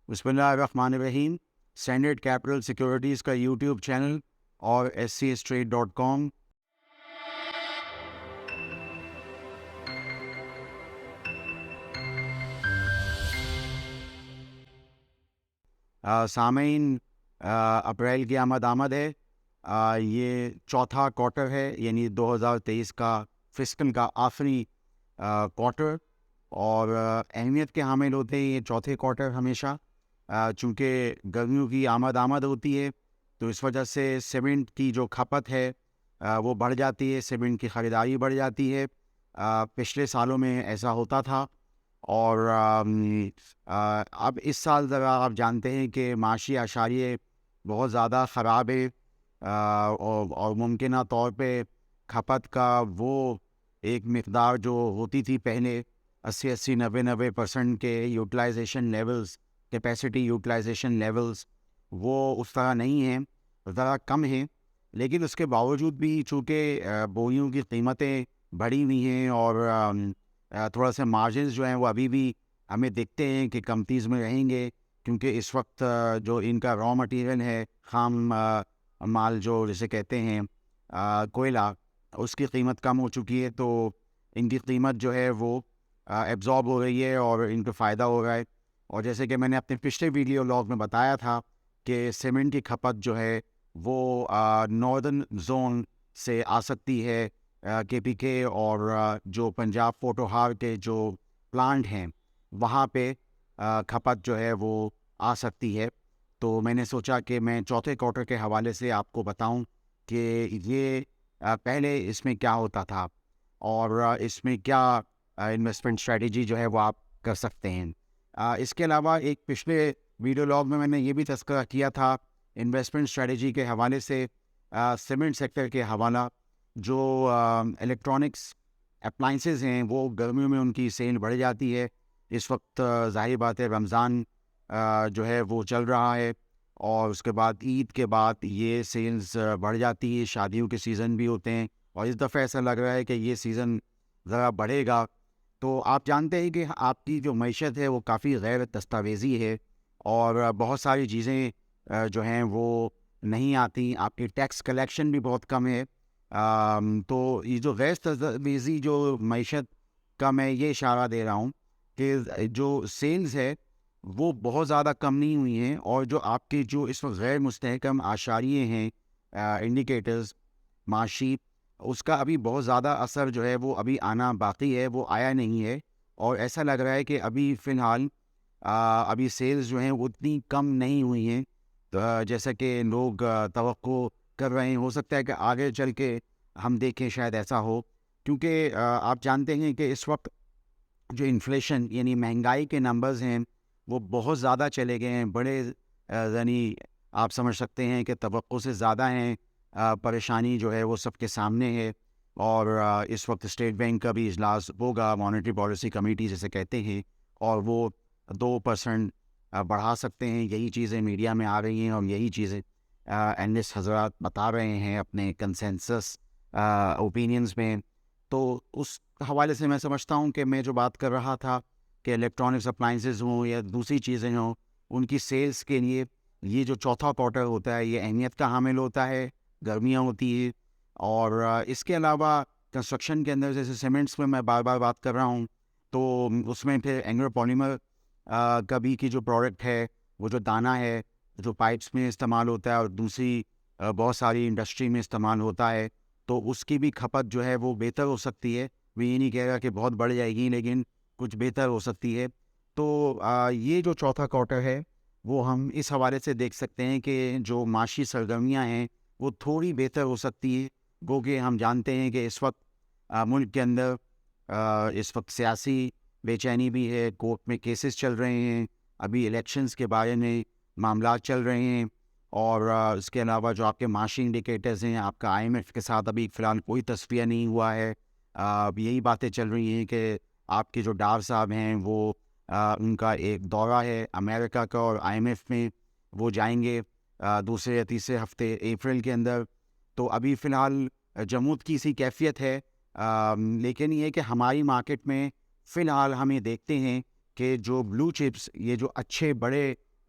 بسم اللہ الرحمن الرحیم. اسٹینڈرڈ کیپٹل سیکورٹیز کا یوٹیوب چینل اور SCStrade.com. سامعین، اپریل کی آمد ہے. یہ چوتھا کوارٹر ہے، یعنی 2023 کا فسکل کا آخری کوارٹر، اور اہمیت کے حامل ہوتے ہیں یہ چوتھے کوارٹر ہمیشہ، چونکہ گرمیوں کی آمد ہوتی ہے، تو اس وجہ سے سیمنٹ کی جو کھپت ہے وہ بڑھ جاتی ہے، سیمنٹ کی خریداری بڑھ جاتی ہے. پچھلے سالوں میں ایسا ہوتا تھا، اور اب اس سال ذرا آپ جانتے ہیں کہ معاشی اشاریے بہت زیادہ خراب ہے، اور ممکنہ طور پہ کھپت کا وہ ایک مقدار جو ہوتی تھی پہلے 80-90% کے utilization levels, capacity utilization levels, وہ اس طرح نہیں ہیں، ذرا کم ہیں. لیکن اس کے باوجود بھی چونکہ بوریوں کی قیمتیں بڑھی ہوئی ہیں، اور تھوڑا سا مارجنز جو ہیں وہ ابھی بھی ہمیں دیکھتے ہیں کہ کمپنیز میں رہیں گے، کیونکہ اس وقت جو ان کا را مٹیریل ہے، خام مال جو جسے کہتے ہیں کوئلہ، اس کی قیمت کم ہو چکی ہے، تو ان کی قیمت جو ہے وہ ایبزارب ہو رہی ہے اور ان کو فائدہ ہو رہا ہے. اور جیسے کہ میں نے اپنے پچھلے ویڈیو لاگ میں بتایا تھا کہ سیمنٹ کی کھپت جو ہے وہ ناردرن زون سے آ سکتی ہے، KPK اور جو پنجاب پوٹوہار کے جو پلانٹ ہیں وہاں پہ کھپت جو ہے وہ آ سکتی ہے. تو میں نے سوچا کہ میں چوتھے کوارٹر کے حوالے سے آپ کو بتاؤں کہ یہ پہلے اس میں کیا ہوتا تھا، اور اس میں کیا انویسٹمنٹ اسٹریٹجی جو ہے وہ آپ کر سکتے ہیں. اس کے علاوہ ایک پچھلے ویڈیو لاگ میں نے یہ بھی تذکرہ کیا تھا انویسٹمنٹ اسٹریٹجی کے حوالے سے، سیمنٹ سیکٹر کے حوالہ. جو الیکٹرانکس اپلائنسز ہیں وہ گرمیوں میں ان کی سیل بڑھ جاتی ہے. اس وقت ظاہر بات ہے رمضان جو ہے وہ چل رہا ہے، اور اس کے بعد عید کے بعد یہ سیلز بڑھ جاتی ہے، شادیوں کے سیزن بھی ہوتے ہیں، اور اس دفعہ ایسا لگ رہا ہے کہ یہ سیزن ذرا بڑھے گا. تو آپ جانتے ہیں کہ آپ کی جو معیشت ہے وہ کافی غیر دستاویزی ہے، اور بہت ساری چیزیں جو ہیں وہ نہیں آتی، آپ کی ٹیکس کلیکشن بھی بہت کم ہے. تو یہ جو غیر دستاویزی جو معیشت کا میں یہ اشارہ دے رہا ہوں کہ جو سیلز ہے وہ بہت زیادہ کم نہیں ہوئی ہیں، اور جو آپ کے جو اس وقت غیر مستحکم اعشاریے ہیں، انڈیکیٹرز معاشی، اس کا ابھی بہت زیادہ اثر جو ہے وہ ابھی آنا باقی ہے، وہ آیا نہیں ہے. اور ایسا لگ رہا ہے کہ ابھی فی الحال ابھی سیلز جو ہیں وہ اتنی کم نہیں ہوئی ہیں جیسا کہ لوگ توقع کر رہے ہیں. ہو سکتا ہے کہ آگے چل کے ہم دیکھیں شاید ایسا ہو، کیونکہ آپ جانتے ہیں کہ اس وقت جو انفلیشن یعنی مہنگائی کے نمبرز ہیں وہ بہت زیادہ چلے گئے ہیں، بڑے یعنی آپ سمجھ سکتے ہیں کہ توقع سے زیادہ ہیں. پریشانی جو ہے وہ سب کے سامنے ہے، اور اس وقت اسٹیٹ بینک کا بھی اجلاس ہوگا، مانیٹری پالیسی کمیٹی جسے کہتے ہیں، اور وہ 2% بڑھا سکتے ہیں. یہی چیزیں میڈیا میں آ رہی ہیں، اور یہی چیزیں اینالسٹ حضرات بتا رہے ہیں اپنے کنسنسس اوپینینز میں. تو اس حوالے سے میں سمجھتا ہوں کہ میں جو بات کر رہا تھا کہ الیکٹرانکس اپلائنسز ہوں یا دوسری چیزیں ہوں، ان کی سیلز کے لیے یہ جو چوتھا کوارٹر ہوتا ہے یہ اہمیت کا حامل ہوتا ہے. گرمیاں ہوتی ہیں، اور اس کے علاوہ کنسٹرکشن کے اندر جیسے سیمنٹس میں بار بار بات کر رہا ہوں، تو اس میں پھر اینگلر پولیمر کا بھی کی جو پروڈکٹ ہے، وہ جو دانہ ہے جو پائپس میں استعمال ہوتا ہے اور دوسری بہت ساری انڈسٹری میں استعمال ہوتا ہے، تو اس کی بھی کھپت جو ہے وہ بہتر ہو سکتی ہے. میں یہ نہیں کہہ رہا کہ بہت بڑھ جائے گی، لیکن کچھ بہتر ہو سکتی ہے. تو یہ جو چوتھا کوارٹر ہے وہ ہم اس حوالے سے دیکھ سکتے ہیں کہ جو معاشی سرگرمیاں ہیں وہ تھوڑی بہتر ہو سکتی ہے. گو کہ ہم جانتے ہیں کہ اس وقت ملک کے اندر اس وقت سیاسی بے چینی بھی ہے، کورٹ میں کیسز چل رہے ہیں، ابھی الیکشنز کے بارے میں معاملات چل رہے ہیں، اور اس کے علاوہ جو آپ کے معاشی انڈیکیٹرز ہیں، آپ کا IMF کے ساتھ ابھی فی الحال کوئی تصفیہ نہیں ہوا ہے. یہی باتیں چل رہی ہیں کہ آپ کے جو ڈار صاحب ہیں وہ ان کا ایک دورہ ہے امریکہ کا، اور IMF میں وہ جائیں گے دوسرے یا تیسرے ہفتے اپریل کے اندر. تو ابھی فی الحال جمود کی سی کیفیت ہے، لیکن یہ کہ ہماری مارکیٹ میں فی الحال ہمیں دیکھتے ہیں کہ جو بلو چپس، یہ جو اچھے بڑے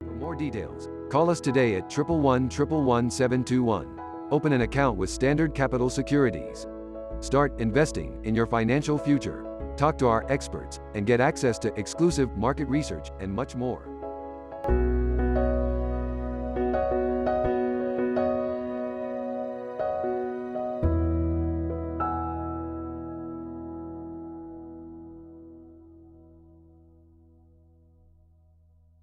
For more details, call us today at 111-111-721. Open an account with Standard Capital Securities. Start investing in your financial future. Talk to our experts and get access to exclusive market research and much more.